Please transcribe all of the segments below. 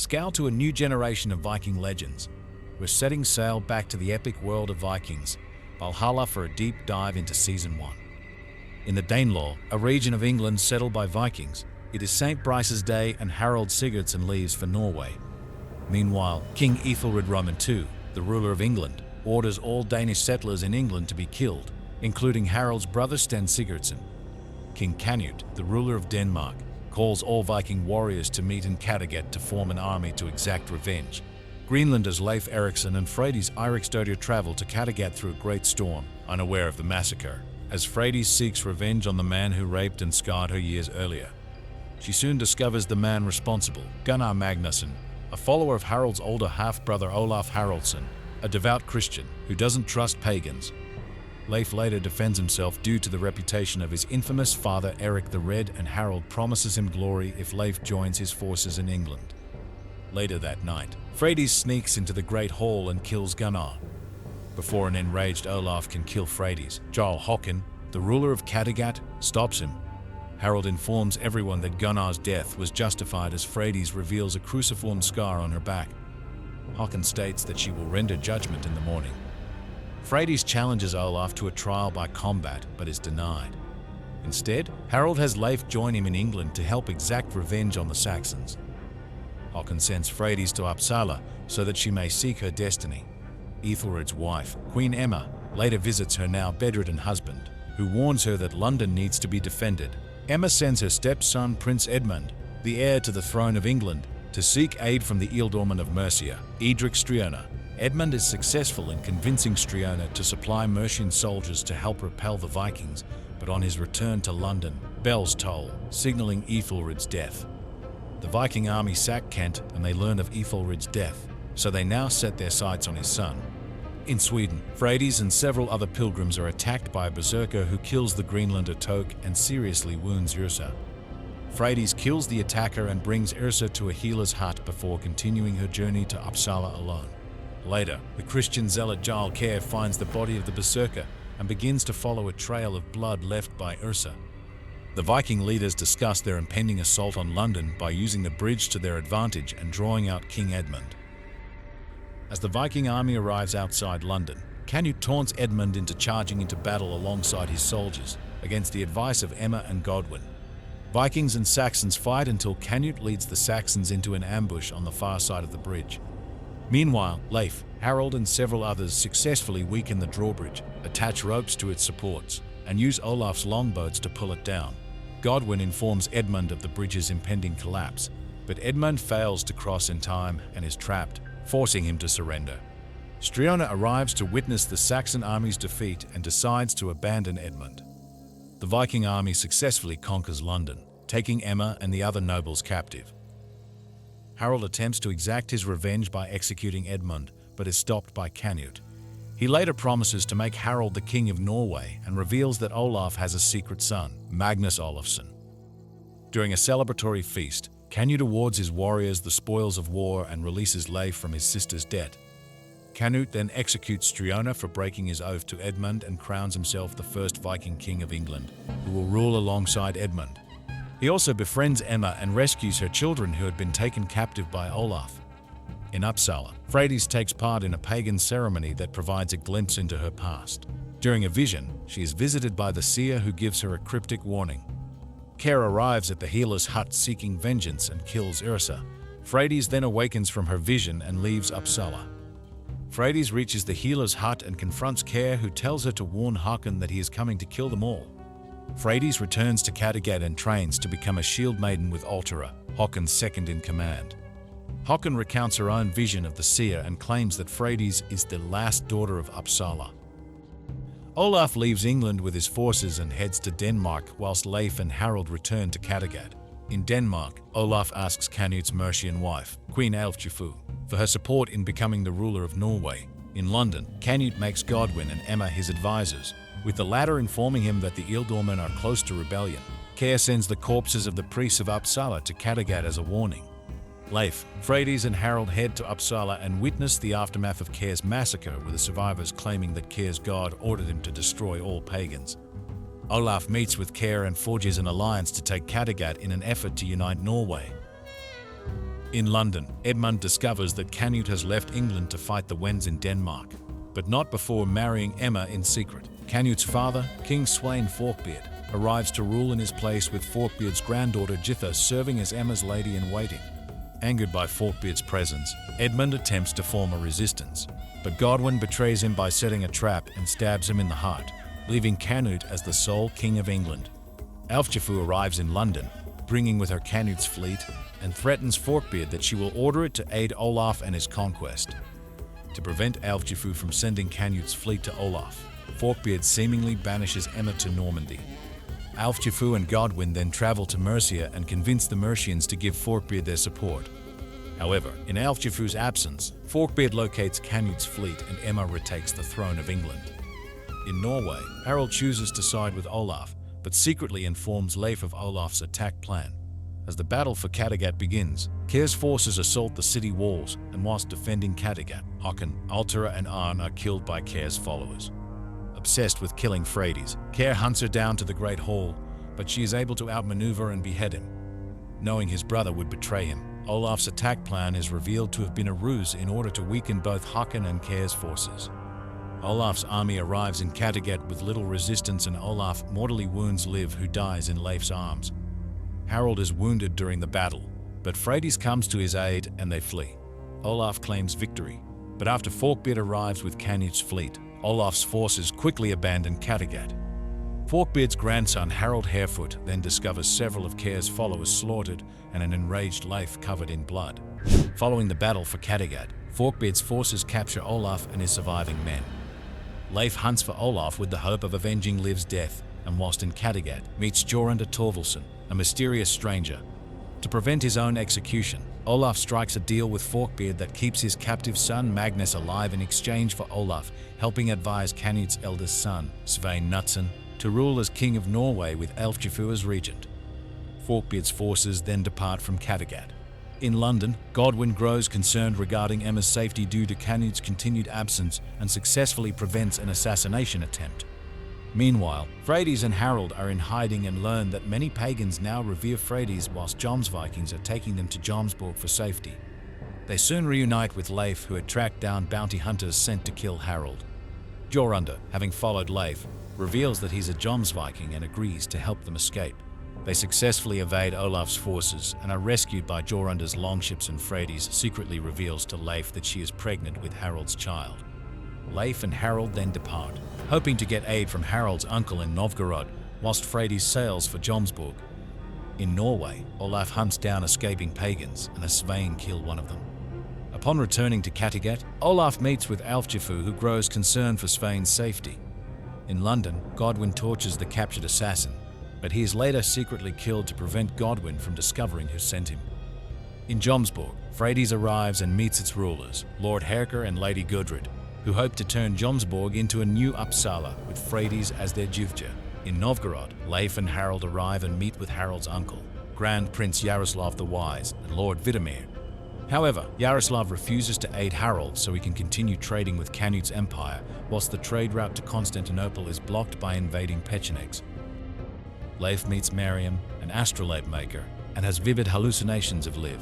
scale to a new generation of Viking legends. We're setting sail back to the epic world of Vikings, Valhalla, for a deep dive into Season 1. In the Danelaw, a region of England settled by Vikings, it is St. Brice's Day and Harold Sigurdsson leaves for Norway. Meanwhile, King Ethelred Roman II, the ruler of England, orders all Danish settlers in England to be killed, including Harold's brother Sten Sigurdsson. King Canute, the ruler of Denmark, calls all Viking warriors to meet in Kattegat to form an army to exact revenge. Greenlanders Leif Erikson and Freydis Eiríksdóttir travel to Kattegat through a great storm, unaware of the massacre, as Freydis seeks revenge on the man who raped and scarred her years earlier. She soon discovers the man responsible, Gunnar Magnusson, a follower of Harald's older half-brother Olaf Haraldsson, a devout Christian who doesn't trust pagans. Leif later defends himself due to the reputation of his infamous father Eric the Red, and Harold promises him glory if Leif joins his forces in England. Later that night, Freydis sneaks into the Great Hall and kills Gunnar. Before an enraged Olaf can kill Freydis, Jarl Håkon, the ruler of Kattegat, stops him. Harold informs everyone that Gunnar's death was justified as Freydis reveals a cruciform scar on her back. Håkon states that she will render judgment in the morning. Freydis challenges Olaf to a trial by combat, but is denied. Instead, Harold has Leif join him in England to help exact revenge on the Saxons. Håkon sends Freydis to Uppsala so that she may seek her destiny. Ethelred's wife, Queen Emma, later visits her now bedridden husband, who warns her that London needs to be defended. Emma sends her stepson Prince Edmund, the heir to the throne of England, to seek aid from the ealdorman of Mercia, Edric Striona. Edmund is successful in convincing Striona to supply Mercian soldiers to help repel the Vikings, but on his return to London, bells toll, signaling Ethelred's death. The Viking army sack Kent and they learn of Ethelred's death, so they now set their sights on his son. In Sweden, Freydis and several other pilgrims are attacked by a berserker who kills the Greenlander Toke and seriously wounds Yrsa. Freydis kills the attacker and brings Yrsa to a healer's hut before continuing her journey to Uppsala alone. Later, the Christian zealot Jarl Kjær finds the body of the berserker and begins to follow a trail of blood left by Yrsa. The Viking leaders discuss their impending assault on London by using the bridge to their advantage and drawing out King Edmund. As the Viking army arrives outside London, Canute taunts Edmund into charging into battle alongside his soldiers, against the advice of Emma and Godwin. Vikings and Saxons fight until Canute leads the Saxons into an ambush on the far side of the bridge. Meanwhile, Leif, Harold and several others successfully weaken the drawbridge, attach ropes to its supports, and use Olaf's longboats to pull it down. Godwin informs Edmund of the bridge's impending collapse, but Edmund fails to cross in time and is trapped, forcing him to surrender. Striona arrives to witness the Saxon army's defeat and decides to abandon Edmund. The Viking army successfully conquers London, taking Emma and the other nobles captive. Harold attempts to exact his revenge by executing Edmund, but is stopped by Canute. He later promises to make Harold the king of Norway and reveals that Olaf has a secret son, Magnus Olafsson. During a celebratory feast, Canute awards his warriors the spoils of war and releases Leif from his sister's debt. Canute then executes Striona for breaking his oath to Edmund and crowns himself the first Viking king of England, who will rule alongside Edmund. He also befriends Emma and rescues her children who had been taken captive by Olaf. In Uppsala, Freydis takes part in a pagan ceremony that provides a glimpse into her past. During a vision, she is visited by the seer who gives her a cryptic warning. Kjær arrives at the healer's hut seeking vengeance and kills Yrsa. Freydis then awakens from her vision and leaves Uppsala. Freydis reaches the healer's hut and confronts Kjær, who tells her to warn Håkon that he is coming to kill them all. Freydis returns to Kattegat and trains to become a shield maiden with Altera, Håkon's second in command. Håkon recounts her own vision of the seer and claims that Freydis is the last daughter of Uppsala. Olaf leaves England with his forces and heads to Denmark, whilst Leif and Harold return to Kattegat. In Denmark, Olaf asks Canute's Mercian wife, Queen Ælfjotfru, for her support in becoming the ruler of Norway. In London, Canute makes Godwin and Emma his advisors, with the latter informing him that the ealdormen are close to rebellion. Kjær sends the corpses of the priests of Uppsala to Kattegat as a warning. Leif, Freydis and Harold head to Uppsala and witness the aftermath of Kjær's massacre, with the survivors claiming that Kjær's god ordered him to destroy all pagans. Olaf meets with Kjær and forges an alliance to take Kattegat in an effort to unite Norway. In London, Edmund discovers that Canute has left England to fight the Wends in Denmark, but not before marrying Emma in secret. Canute's father, King Sweyn Forkbeard, arrives to rule in his place, with Forkbeard's granddaughter Jitha serving as Emma's lady-in-waiting. Angered by Forkbeard's presence, Edmund attempts to form a resistance, but Godwin betrays him by setting a trap and stabs him in the heart, leaving Canute as the sole king of England. Ælfgifu arrives in London, bringing with her Canute's fleet, and threatens Forkbeard that she will order it to aid Olaf and his conquest. To prevent Ælfgifu from sending Canute's fleet to Olaf, Forkbeard seemingly banishes Emma to Normandy. Ælfgifu and Godwin then travel to Mercia and convince the Mercians to give Forkbeard their support. However, in Ælfgifu's absence, Forkbeard locates Canute's fleet and Emma retakes the throne of England. In Norway, Harald chooses to side with Olaf, but secretly informs Leif of Olaf's attack plan. As the battle for Kattegat begins, Kær's forces assault the city walls, and whilst defending Kattegat, Håkon, Altera and Arn are killed by Kær's followers. Obsessed with killing Freydis, Kær hunts her down to the Great Hall, but she is able to outmaneuver and behead him. Knowing his brother would betray him, Olaf's attack plan is revealed to have been a ruse in order to weaken both Håkon and Kær's forces. Olaf's army arrives in Kattegat with little resistance, and Olaf mortally wounds Liv, who dies in Leif's arms. Harald is wounded during the battle, but Freydis comes to his aid and they flee. Olaf claims victory, but after Forkbeard arrives with Canute's fleet, Olaf's forces quickly abandon Kattegat. Forkbeard's grandson Harald Harefoot then discovers several of Kær's followers slaughtered and an enraged Leif covered in blood. Following the battle for Kattegat, Forkbeard's forces capture Olaf and his surviving men. Leif hunts for Olaf with the hope of avenging Liv's death, and whilst in Kattegat, meets Jorunda Torvaldsson, a mysterious stranger. To prevent his own execution, Olaf strikes a deal with Forkbeard that keeps his captive son Magnus alive in exchange for Olaf helping advise Canute's eldest son, Svein Knutsson, to rule as King of Norway with Ælfgifu as regent. Forkbeard's forces then depart from Kattegat. In London, Godwin grows concerned regarding Emma's safety due to Canute's continued absence and successfully prevents an assassination attempt. Meanwhile, Freydis and Harald are in hiding and learn that many pagans now revere Freydis, whilst Vikings are taking them to Jomsborg for safety. They soon reunite with Leif, who had tracked down bounty hunters sent to kill Harald. Jorunda, having followed Leif, reveals that he's a Viking and agrees to help them escape. They successfully evade Olaf's forces and are rescued by Jorunda's longships, and Freydis secretly reveals to Leif that she is pregnant with Harald's child. Leif and Harald then depart, hoping to get aid from Harald's uncle in Novgorod, whilst Freydis sails for Jomsborg. In Norway, Olaf hunts down escaping pagans and has Svein kill one of them. Upon returning to Kattegat, Olaf meets with Ælfgifu, who grows concerned for Svein's safety. In London, Godwin tortures the captured assassin, but he is later secretly killed to prevent Godwin from discovering who sent him. In Jomsborg, Freydis arrives and meets its rulers, Lord Herker and Lady Gudrid, who hope to turn Jomsborg into a new Uppsala with Freydis as their Jufja. In Novgorod, Leif and Harald arrive and meet with Harald's uncle, Grand Prince Yaroslav the Wise, and Lord Vidomir. However, Yaroslav refuses to aid Harald so he can continue trading with Canute's empire, whilst the trade route to Constantinople is blocked by invading Pechenegs. Leif meets Miriam, an astrolabe maker, and has vivid hallucinations of Liv.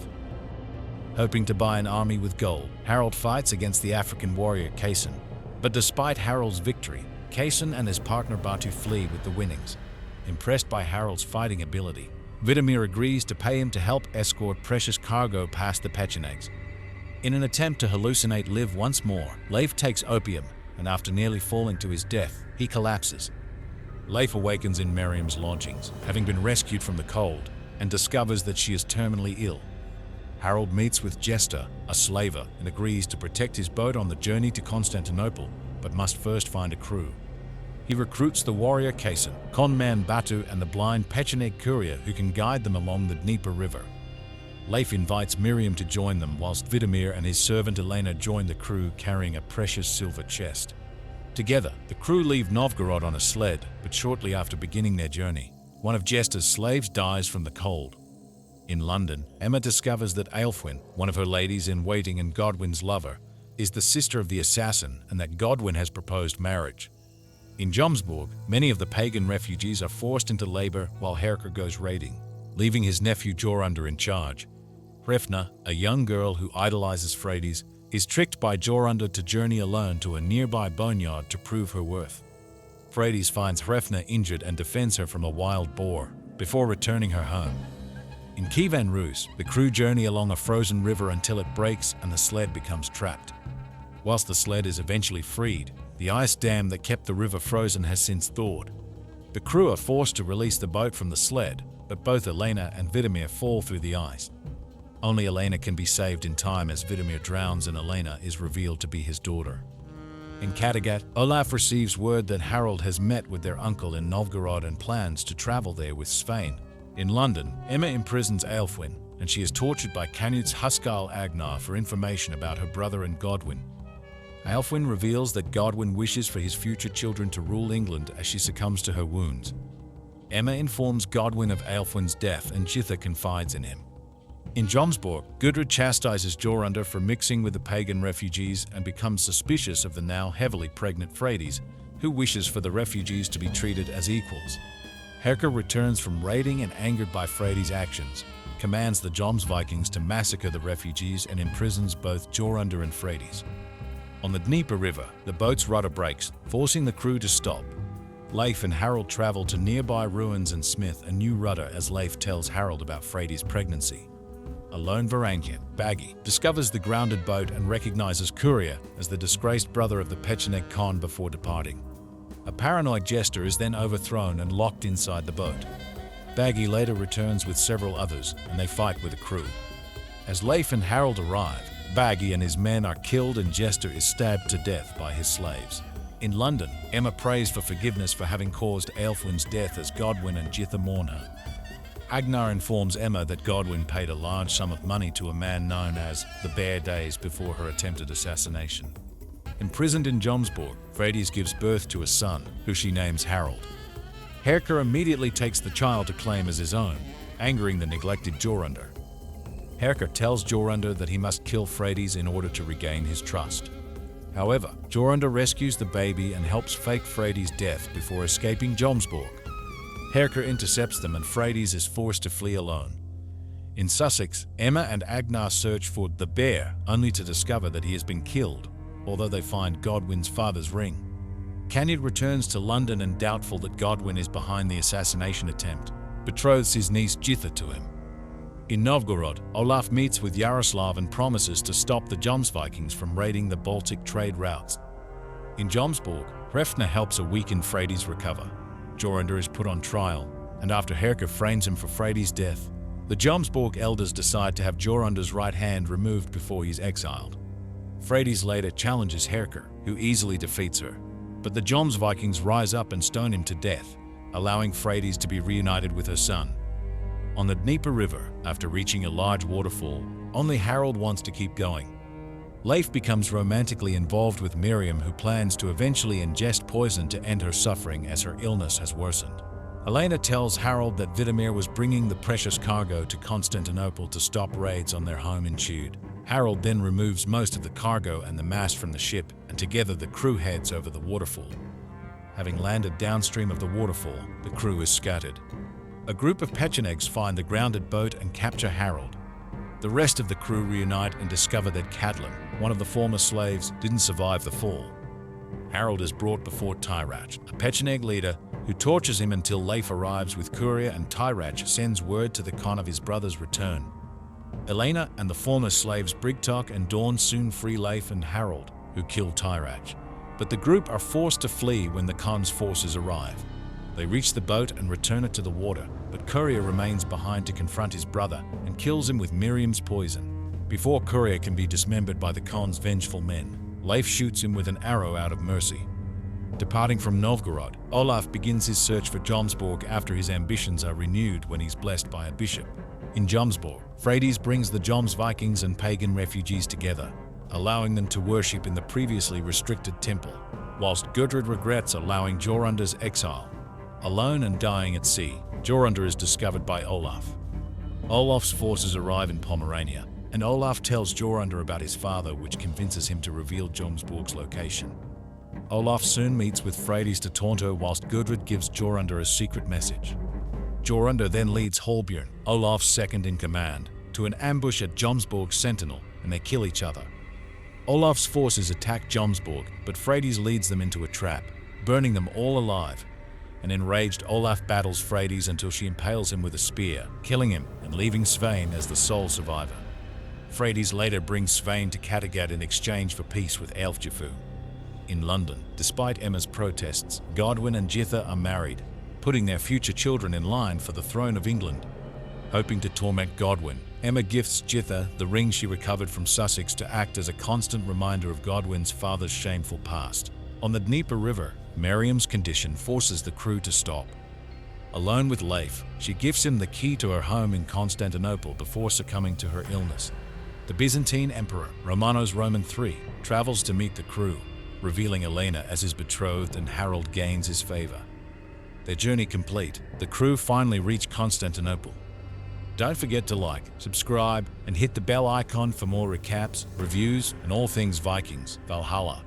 Hoping to buy an army with gold, Harald fights against the African warrior Kaysen. But despite Harald's victory, Kaysen and his partner Batu flee with the winnings. Impressed by Harald's fighting ability, Vidomir agrees to pay him to help escort precious cargo past the Pechenegs. In an attempt to hallucinate Liv once more, Leif takes opium, and after nearly falling to his death, he collapses. Leif awakens in Miriam's lodgings, having been rescued from the cold, and discovers that she is terminally ill. Harald meets with Jester, a slaver, and agrees to protect his boat on the journey to Constantinople, but must first find a crew. He recruits the warrior Kaysen, conman Batu, and the blind Pecheneg courier who can guide them along the Dnieper river. Leif invites Miriam to join them, whilst Vidomir and his servant Elena join the crew carrying a precious silver chest. Together, the crew leave Novgorod on a sled, but shortly after beginning their journey, one of Jester's slaves dies from the cold. In London, Emma discovers that Ælfwine, one of her ladies-in-waiting and Godwin's lover, is the sister of the assassin, and that Godwin has proposed marriage. In Jomsborg, many of the pagan refugees are forced into labor while Herker goes raiding, leaving his nephew Jorunda in charge. Hrefna, a young girl who idolizes Freydis, is tricked by Jorundr to journey alone to a nearby boneyard to prove her worth. Freydis finds Hrefna injured and defends her from a wild boar, before returning her home. In Kievan Rus, the crew journey along a frozen river until it breaks and the sled becomes trapped. Whilst the sled is eventually freed, the ice dam that kept the river frozen has since thawed. The crew are forced to release the boat from the sled, but both Elena and Vidomir fall through the ice. Only Elena can be saved in time as Vidomir drowns and Elena is revealed to be his daughter. In Kattegat, Olaf receives word that Harold has met with their uncle in Novgorod and plans to travel there with Svein. In London, Emma imprisons Aelfwin, and she is tortured by Canute's Huskarl Agnar for information about her brother and Godwin. Aelfwin reveals that Godwin wishes for his future children to rule England as she succumbs to her wounds. Emma informs Godwin of Aelfwin's death and Jitha confides in him. In Jomsborg, Gudrid chastises Jorundr for mixing with the pagan refugees and becomes suspicious of the now heavily pregnant Freydis, who wishes for the refugees to be treated as equals. Herker returns from raiding and angered by Freydis' actions, commands the Jomsvikings to massacre the refugees and imprisons both Jorundr and Freydis. On the Dnieper River, the boat's rudder breaks, forcing the crew to stop. Leif and Harold travel to nearby ruins and smith a new rudder as Leif tells Harold about Freydis' pregnancy. A lone Varangian, Baggy, discovers the grounded boat and recognizes Curia as the disgraced brother of the Pecheneg Khan before departing. A paranoid jester is then overthrown and locked inside the boat. Baggy later returns with several others and they fight with the crew. As Leif and Harold arrive, Baggy and his men are killed and Jester is stabbed to death by his slaves. In London, Emma prays for forgiveness for having caused Aelfwin's death as Godwin and Jitha mourn her. Agnar informs Emma that Godwin paid a large sum of money to a man known as the Bear days before her attempted assassination. Imprisoned in Jomsborg, Freydis gives birth to a son, who she names Harold. Herker immediately takes the child to claim as his own, angering the neglected Jorundr. Herker tells Jorundr that he must kill Freydis in order to regain his trust. However, Jorundr rescues the baby and helps fake Freydis' death before escaping Jomsborg. Herker intercepts them and Freydis is forced to flee alone. In Sussex, Emma and Agnar search for the bear, only to discover that he has been killed, although they find Godwin's father's ring. Canute returns to London and, doubtful that Godwin is behind the assassination attempt, betroths his niece Jitha to him. In Novgorod, Olaf meets with Yaroslav and promises to stop the Jomsvikings from raiding the Baltic trade routes. In Jomsborg, Hrefna helps a weakened Freydis recover. Jorundr is put on trial, and after Herker frames him for Freydis' death, the Jomsborg elders decide to have Jorundr's right hand removed before he's exiled. Freydis later challenges Herker, who easily defeats her, but the Jomsvikings rise up and stone him to death, allowing Freydis to be reunited with her son. On the Dnieper River, after reaching a large waterfall, only Harold wants to keep going. Leif becomes romantically involved with Miriam, who plans to eventually ingest poison to end her suffering as her illness has worsened. Elena tells Harold that Vidomir was bringing the precious cargo to Constantinople to stop raids on their home in Tude. Harold then removes most of the cargo and the mast from the ship, and together the crew heads over the waterfall. Having landed downstream of the waterfall, the crew is scattered. A group of Pechenegs find the grounded boat and capture Harold. The rest of the crew reunite and discover that Cadlin, one of the former slaves, didn't survive the fall. Harold is brought before Tyrach, a Pecheneg leader, who tortures him until Leif arrives with Curia, and Tyrach sends word to the Khan of his brother's return. Elena and the former slaves Brigtok and Dawn soon free Leif and Harold, who kill Tyrach, but the group are forced to flee when the Khan's forces arrive. They reach the boat and return it to the water, but Curia remains behind to confront his brother and kills him with Miriam's poison. Before Curia can be dismembered by the Khan's vengeful men, Leif shoots him with an arrow out of mercy. Departing from Novgorod, Olaf begins his search for Jomsborg after his ambitions are renewed when he's blessed by a bishop. In Jomsborg, Freydis brings the Jomsvikings and pagan refugees together, allowing them to worship in the previously restricted temple, whilst Gudrid regrets allowing Jorundr's exile. Alone and dying at sea, Jorundr is discovered by Olaf. Olaf's forces arrive in Pomerania, and Olaf tells Jorundr about his father, which convinces him to reveal Jomsborg's location. Olaf soon meets with Freydis to taunt her, whilst Gudrid gives Jorundr a secret message. Jorundr then leads Holbjorn, Olaf's second in command, to an ambush at Jomsborg Sentinel, and they kill each other. Olaf's forces attack Jomsborg, but Freydis leads them into a trap, burning them all alive. An enraged Olaf battles Freydis until she impales him with a spear, killing him and leaving Svein as the sole survivor. Freydis later brings Svein to Kattegat in exchange for peace with Ælfjafu. In London, despite Emma's protests, Godwin and Jitha are married, putting their future children in line for the throne of England. Hoping to torment Godwin, Emma gifts Jitha the ring she recovered from Sussex to act as a constant reminder of Godwin's father's shameful past. On the Dnieper River, Miriam's condition forces the crew to stop. Alone with Leif, she gives him the key to her home in Constantinople before succumbing to her illness. The Byzantine Emperor, Romanos Roman III, travels to meet the crew, revealing Elena as his betrothed, and Harold gains his favor. Their journey complete, the crew finally reach Constantinople. Don't forget to like, subscribe, and hit the bell icon for more recaps, reviews, and all things Vikings, Valhalla.